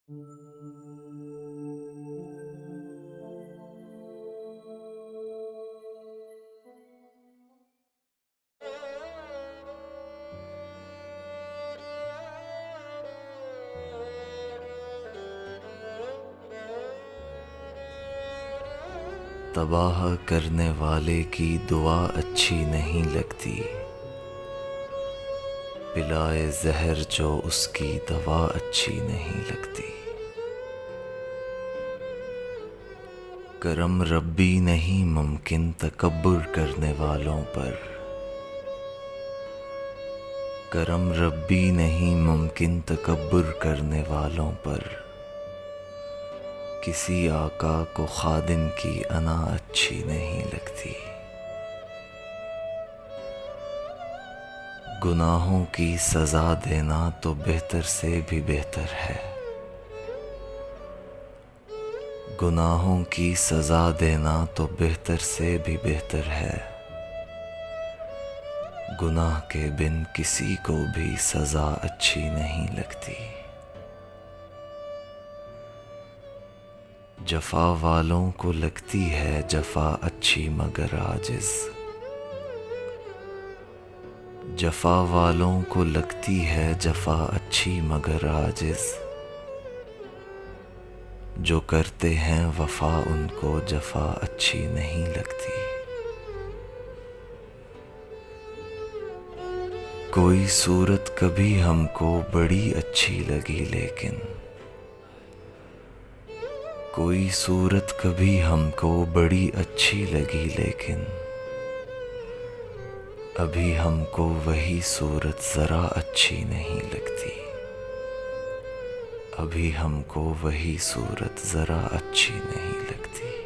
تباہ کرنے والے کی دعا اچھی نہیں لگتی، پلائے زہر جو اس کی دوا اچھی نہیں لگتی۔ کرم ربی نہیں ممکن تکبر کرنے والوں پر، کرم ربی نہیں ممکن تکبر کرنے والوں پر، کسی آقا کو خادم کی انا اچھی نہیں لگتی۔ گناہوں کی سزا دینا تو بہتر سے بھی بہتر ہے، گناہوں کی سزا دینا تو بہتر سے بھی بہتر ہے، گناہ کے بن کسی کو بھی سزا اچھی نہیں لگتی۔ جفا والوں کو لگتی ہے جفا اچھی مگر عاجز، جفا والوں کو لگتی ہے جفا اچھی مگر عاجز، جو کرتے ہیں وفا ان کو جفا اچھی نہیں لگتی۔ کوئی صورت کبھی ہم کو بڑی اچھی لگی لیکن، کوئی صورت کبھی ہم کو بڑی اچھی لگی لیکن، ابھی ہم کو وہی صورت ذرا اچھی نہیں لگتی، ابھی ہم کو وہی صورت ذرا اچھی نہیں لگتی۔